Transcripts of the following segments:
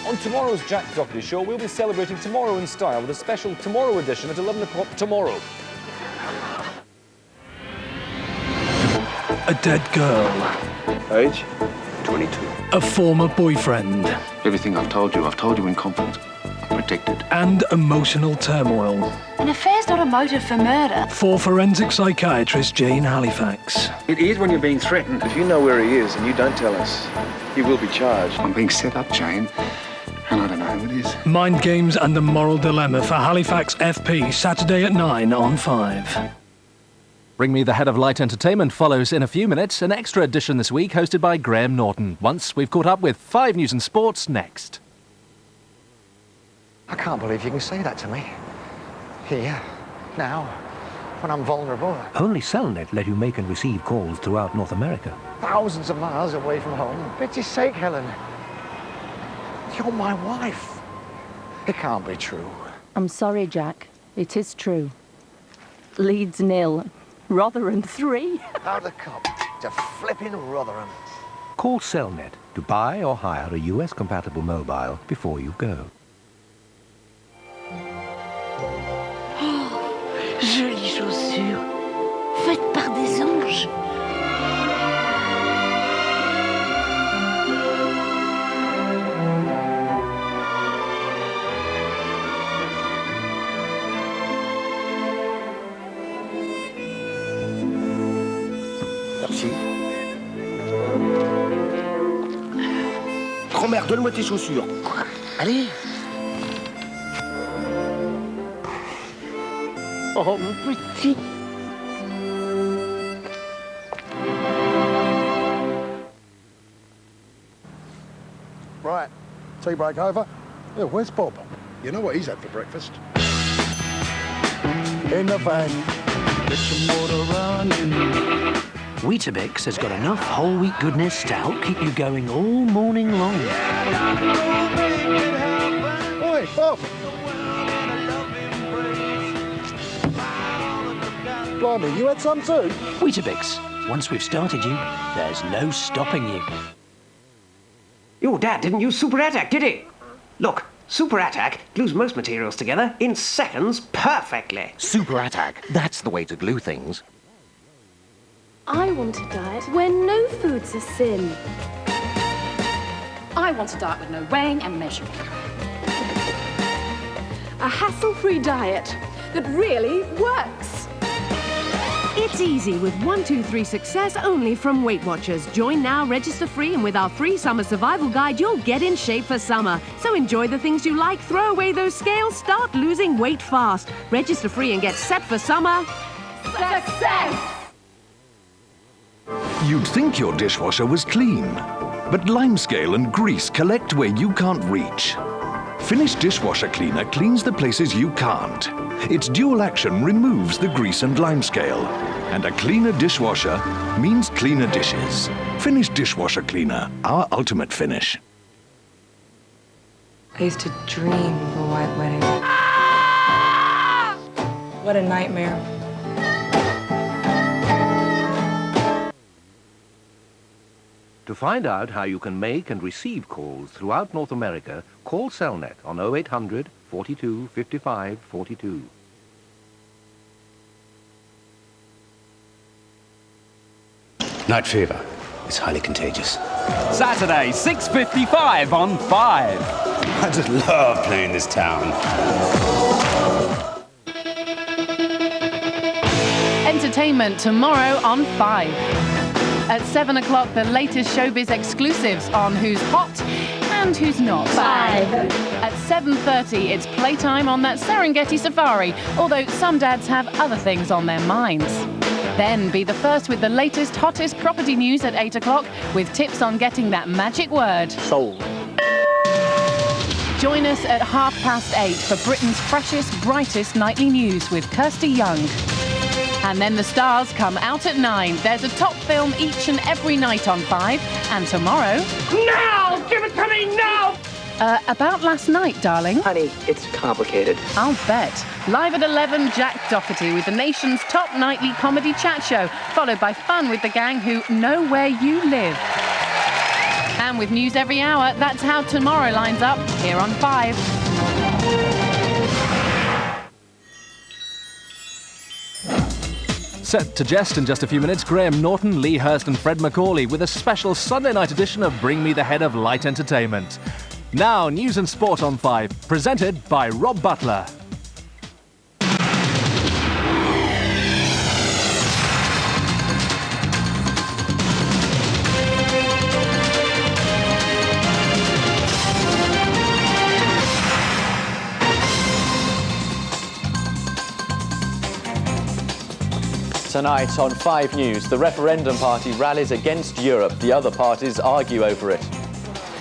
On tomorrow's Jack Docherty show, we'll be celebrating tomorrow in style with a special Tomorrow edition at 11 o'clock tomorrow. A dead girl. Age? 22. A former boyfriend. Everything I've told you in confidence. Protected. And emotional turmoil. An affair's not a motive for murder. For forensic psychiatrist Jane Halifax. It is when you're being threatened. If you know where he is and you don't tell us, he will be charged. I'm being set up, Jane, and I don't know who it is. Mind games and the moral dilemma for Halifax FP, Saturday at 9 on 5. Bring Me the Head of Light Entertainment follows in a few minutes. An extra edition this week hosted by Graham Norton. Once we've caught up with 5 News and Sports next. I can't believe you can say that to me. Here, now, when I'm vulnerable. Only Cellnet let you make and receive calls throughout North America. Thousands of miles away from home. For pity's sake, Helen. You're my wife. It can't be true. I'm sorry, Jack. It is true. Leeds 0. Rotherham 3. Out of the cup to flipping Rotherham. Call Cellnet to buy or hire a US-compatible mobile before you go. Jolies chaussures, faites par des anges. Merci. Grand-mère, donne-moi tes chaussures. Allez. Oh, mon petit. Right, tea break over. Yeah, where's Bob? You know what he's had for breakfast? In the van. Get some water running. Weetabix has got enough whole wheat goodness to help keep you going all morning long. Oi, Bob! Blimey, you had some too? Weetabix, once we've started you, there's no stopping you. Your dad didn't use Super Attak, did he? Look, Super Attak glues most materials together in seconds perfectly. Super Attak, that's the way to glue things. I want a diet where no food's a sin. I want a diet with no weighing and measuring. A hassle-free diet that really works. It's easy with 1-2-3 success only from Weightwatchers. Join now, register free, and with our free summer survival guide, you'll get in shape for summer. So enjoy the things you like, throw away those scales, start losing weight fast. Register free and get set for summer. Success! You'd think your dishwasher was clean, but limescale and grease collect where you can't reach. Finish Dishwasher Cleaner cleans the places you can't. Its dual action removes the grease and limescale. And a cleaner dishwasher means cleaner dishes. Finish Dishwasher Cleaner, our ultimate finish. I used to dream of a white wedding. What a nightmare. To find out how you can make and receive calls throughout North America, call Cellnet on 0800 42 55 42. Night fever. It's highly contagious. Saturday, 6:55 on 5. I just love playing this town. Entertainment tomorrow on 5. At 7 o'clock, the latest showbiz exclusives on who's hot and who's not. 5. At 7:30, it's playtime on that Serengeti safari, although some dads have other things on their minds. Then be the first with the latest, hottest property news at 8 o'clock with tips on getting that magic word. Sold. Join us at 8:30 for Britain's freshest, brightest nightly news with Kirsty Young. And then the stars come out at 9. There's a top film each and every night on 5. And tomorrow... Now! Give it to me now! About last night, darling. Honey, it's complicated. I'll bet. Live at 11, Jack Docherty with the nation's top nightly comedy chat show, followed by fun with the gang who know where you live. And with news every hour, that's how tomorrow lines up here on 5. Set to jest in just a few minutes, Graham Norton, Lee Hurst and Fred Macaulay with a special Sunday night edition of Bring Me the Head of Light Entertainment. Now, news and sport on 5, presented by Rob Butler. Tonight on 5 News, the referendum party rallies against Europe. The other parties argue over it.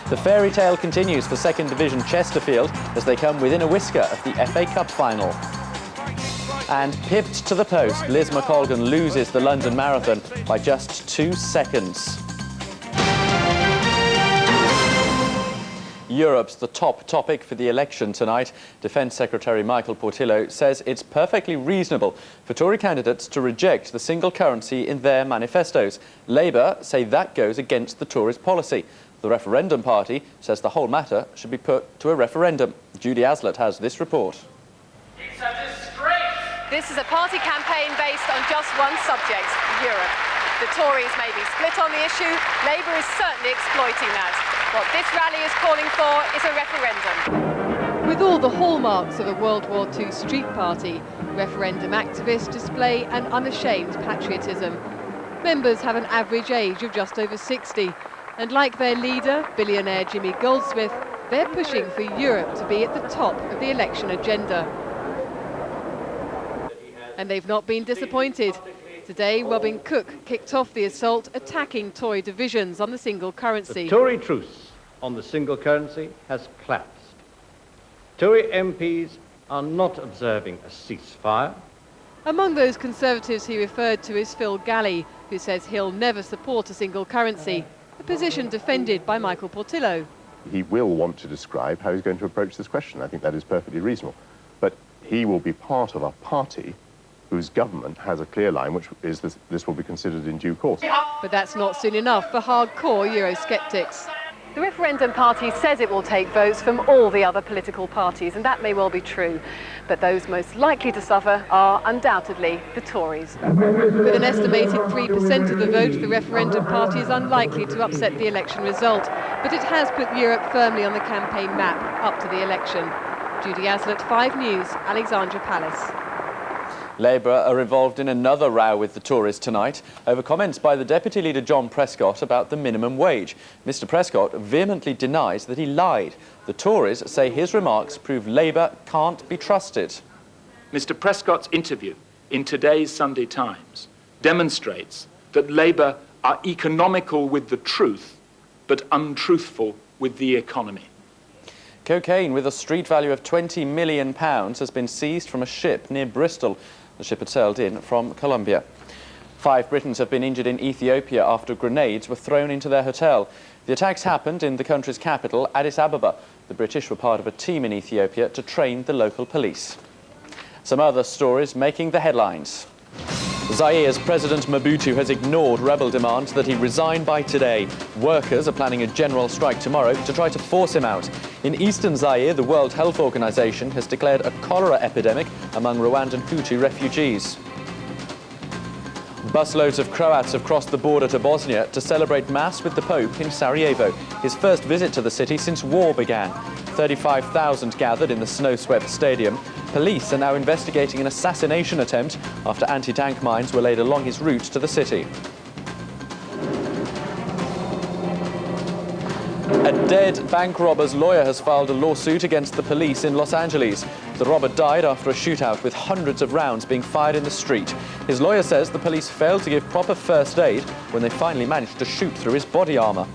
The fairy tale continues for Second Division Chesterfield as they come within a whisker of the FA Cup final. And pipped to the post, Liz McColgan loses the London Marathon by just 2 seconds. Europe's the top topic for the election tonight. Defence Secretary Michael Portillo says it's perfectly reasonable for Tory candidates to reject the single currency in their manifestos. Labour say that goes against the Tories' policy. The referendum party says the whole matter should be put to a referendum. Judy Aslett has this report. It's a disgrace! This is a party campaign based on just one subject, Europe. The Tories may be split on the issue. Labour is certainly exploiting that. What this rally is calling for is a referendum. With all the hallmarks of a World War II street party, referendum activists display an unashamed patriotism. Members have an average age of just over 60, and like their leader, billionaire Jimmy Goldsmith, they're pushing for Europe to be at the top of the election agenda. And they've not been disappointed. Today, Robin Cook kicked off the assault, attacking Tory divisions on the single currency. The Tory truce on the single currency has collapsed. Tory MPs are not observing a ceasefire. Among those Conservatives he referred to is Phil Galley, who says he'll never support a single currency, a position defended by Michael Portillo. He will want to describe how he's going to approach this question. I think that is perfectly reasonable. But he will be part of a party whose government has a clear line, which is this will be considered in due course. But that's not soon enough for hardcore Eurosceptics. The referendum party says it will take votes from all the other political parties, and that may well be true. But those most likely to suffer are undoubtedly the Tories. With an estimated 3% of the vote, the referendum party is unlikely to upset the election result. But it has put Europe firmly on the campaign map up to the election. Judy Aslett, 5 News, Alexandra Palace. Labour are involved in another row with the Tories tonight over comments by the Deputy Leader John Prescott about the minimum wage. Mr Prescott vehemently denies that he lied. The Tories say his remarks prove Labour can't be trusted. Mr Prescott's interview in today's Sunday Times demonstrates that Labour are economical with the truth, but untruthful with the economy. Cocaine with a street value of £20 million has been seized from a ship near Bristol. The ship had sailed in from Colombia. 5 Britons have been injured in Ethiopia after grenades were thrown into their hotel. The attacks happened in the country's capital, Addis Ababa. The British were part of a team in Ethiopia to train the local police. Some other stories making the headlines. Zaire's President Mobutu has ignored rebel demands that he resign by today. Workers are planning a general strike tomorrow to try to force him out. In eastern Zaire, the World Health Organization has declared a cholera epidemic among Rwandan Hutu refugees. Busloads of Croats have crossed the border to Bosnia to celebrate Mass with the Pope in Sarajevo, his first visit to the city since war began. 35,000 gathered in the snow-swept stadium. Police are now investigating an assassination attempt after anti-tank mines were laid along his route to the city. A dead bank robber's lawyer has filed a lawsuit against the police in Los Angeles. The robber died after a shootout with hundreds of rounds being fired in the street. His lawyer says the police failed to give proper first aid when they finally managed to shoot through his body armour.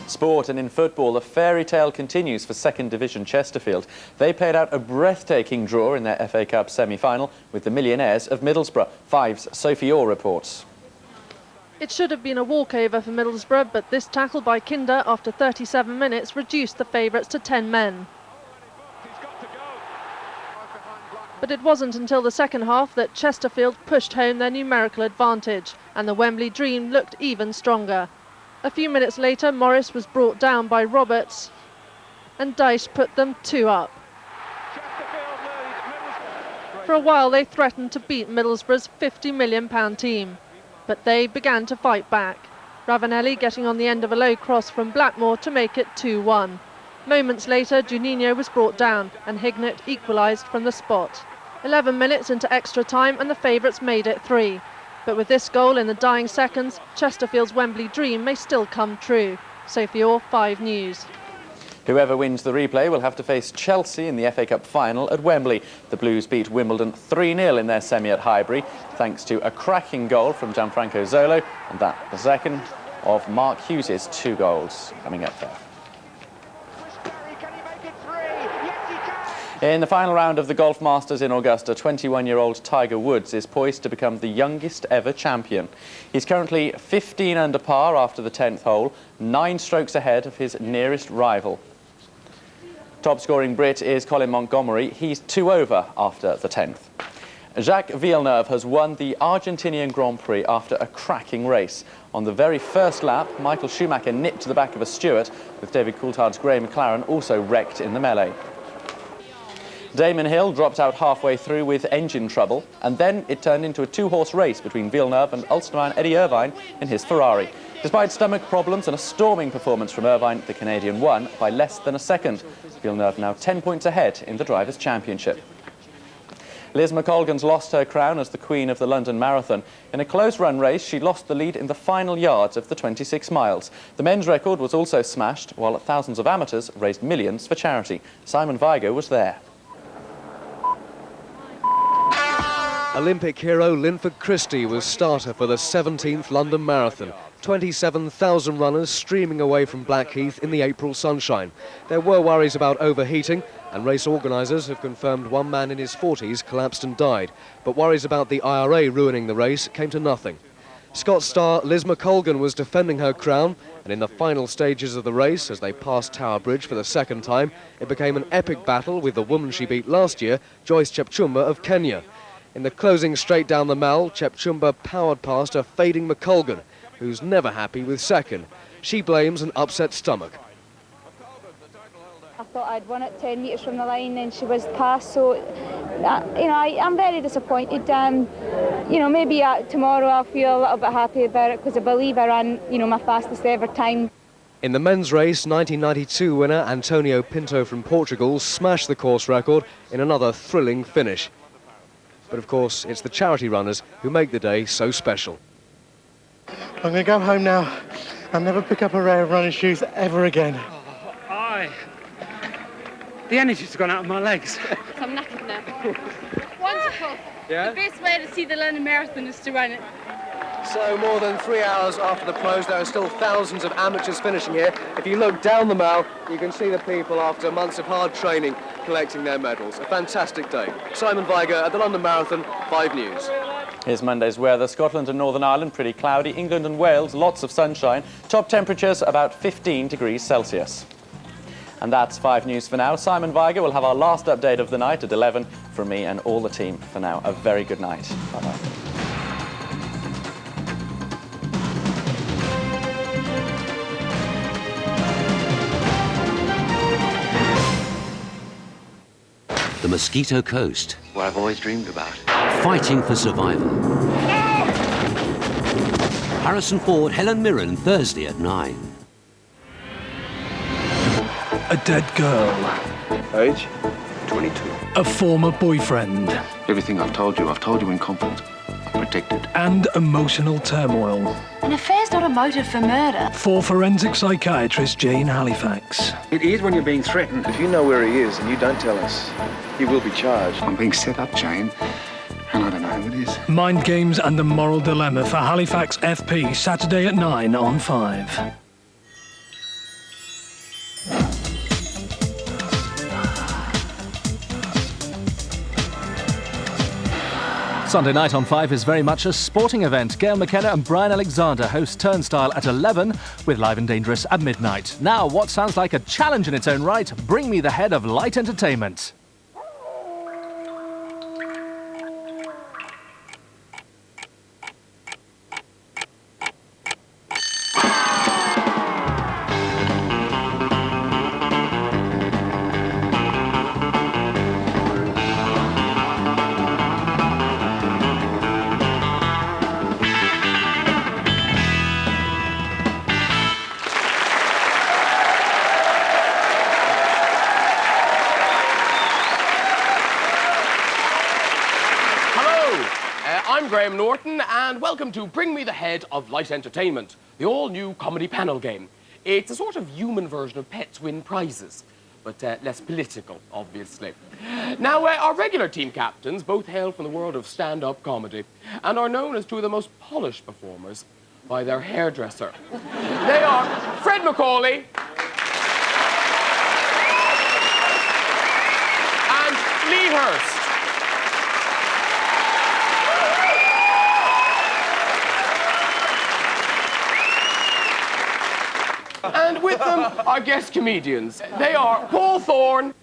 Sport, and in football, the fairy tale continues for Second Division Chesterfield. They played out a breathtaking draw in their FA Cup semi-final with the Millionaires of Middlesbrough. 5's Sophie Orr reports. It should have been a walkover for Middlesbrough, but this tackle by Kinder after 37 minutes reduced the favourites to 10 men. But it wasn't until the second half that Chesterfield pushed home their numerical advantage, and the Wembley Dream looked even stronger. A few minutes later, Morris was brought down by Roberts, and Dyche put them 2 up. For a while, they threatened to beat Middlesbrough's £50 million team, but they began to fight back. Ravanelli getting on the end of a low cross from Blackmore to make it 2-1. Moments later, Juninho was brought down, and Hignett equalised from the spot. 11 minutes into extra time, and the favourites made it 3. But with this goal in the dying seconds, Chesterfield's Wembley Dream may still come true. Sophie Orr, 5 News. Whoever wins the replay will have to face Chelsea in the FA Cup final at Wembley. The Blues beat Wimbledon 3-0 in their semi at Highbury, thanks to a cracking goal from Gianfranco Zolo, and that the second of Mark Hughes' 2 goals coming up there. In the final round of the Golf Masters in Augusta, 21-year-old Tiger Woods is poised to become the youngest ever champion. He's currently 15 under par after the 10th hole, 9 strokes ahead of his nearest rival. Top-scoring Brit is Colin Montgomery. He's 2 over after the 10th. Jacques Villeneuve has won the Argentinian Grand Prix after a cracking race. On the very first lap, Michael Schumacher nipped to the back of a Stewart, with David Coulthard's Grey McLaren also wrecked in the melee. Damon Hill dropped out halfway through with engine trouble, and then it turned into a 2-horse race between Villeneuve and Ulsterman Eddie Irvine in his Ferrari. Despite stomach problems and a storming performance from Irvine, the Canadian won by less than a second. Villeneuve now 10 points ahead in the Drivers' Championship. Liz McColgan's lost her crown as the Queen of the London Marathon. In a close-run race, she lost the lead in the final yards of the 26 miles. The men's record was also smashed, while thousands of amateurs raised millions for charity. Simon Vigo was there. Olympic hero Linford Christie was starter for the 17th London Marathon. 27,000 runners streaming away from Blackheath in the April sunshine. There were worries about overheating, and race organisers have confirmed one man in his 40s collapsed and died. But worries about the IRA ruining the race came to nothing. Scott star Liz McColgan was defending her crown, and in the final stages of the race, as they passed Tower Bridge for the second time, it became an epic battle with the woman she beat last year, Joyce Chepchumba of Kenya. In the closing straight down the Mall, Chepchumba powered past a fading McColgan, who's never happy with second. She blames an upset stomach. I thought I'd won it 10 metres from the line and she was past, so I'm very disappointed. Maybe tomorrow I'll feel a little bit happy about it because I believe I ran my fastest ever time. In the men's race, 1992 winner Antonio Pinto from Portugal smashed the course record in another thrilling finish. But of course, it's the charity runners who make the day so special. I'm going to go home now and never pick up a pair of running shoes ever again. The energy's gone out of my legs. I'm knackered now. Wonderful. Yeah? The best way to see the London Marathon is to run it. So more than 3 hours after the close, there are still thousands of amateurs finishing here. If you look down the Mall, you can see the people after months of hard training collecting their medals. A fantastic day. Simon Vigo at the London Marathon, 5 News. Here's Monday's weather. Scotland and Northern Ireland, pretty cloudy. England and Wales, lots of sunshine. Top temperatures, about 15 degrees Celsius. And that's 5 News for now. Simon Vigo will have our last update of the night at 11 from me and all the team. For now, a very good night. Bye-bye. The Mosquito Coast. What I've always dreamed about. Fighting for survival. Harrison Ford, Helen Mirren, Thursday at 9. A dead girl. Age? 22. A former boyfriend. Everything I've told you in confidence. Protected. And emotional turmoil. An affair's not a motive for murder. For forensic psychiatrist Jane Halifax. It is when you're being threatened. If you know where he is and you don't tell us, you will be charged. I'm being set up, Jane, and I don't know who it is. Mind games and a moral dilemma for Halifax FP, Saturday at 9 on 5. Sunday night on 5 is very much a sporting event. Gail McKenna and Brian Alexander host Turnstile at 11 with Live and Dangerous at midnight. Now, what sounds like a challenge in its own right, bring me the head of light entertainment. Graham Norton, and welcome to Bring Me the Head of Light Entertainment, the all-new comedy panel game. It's a sort of human version of Pets Win Prizes, but less political, obviously. Now, our regular team captains both hail from the world of stand-up comedy and are known as two of the most polished performers by their hairdresser. They are Fred Macaulay and Lee Hurst. And with them are guest comedians. They are Paul Thorne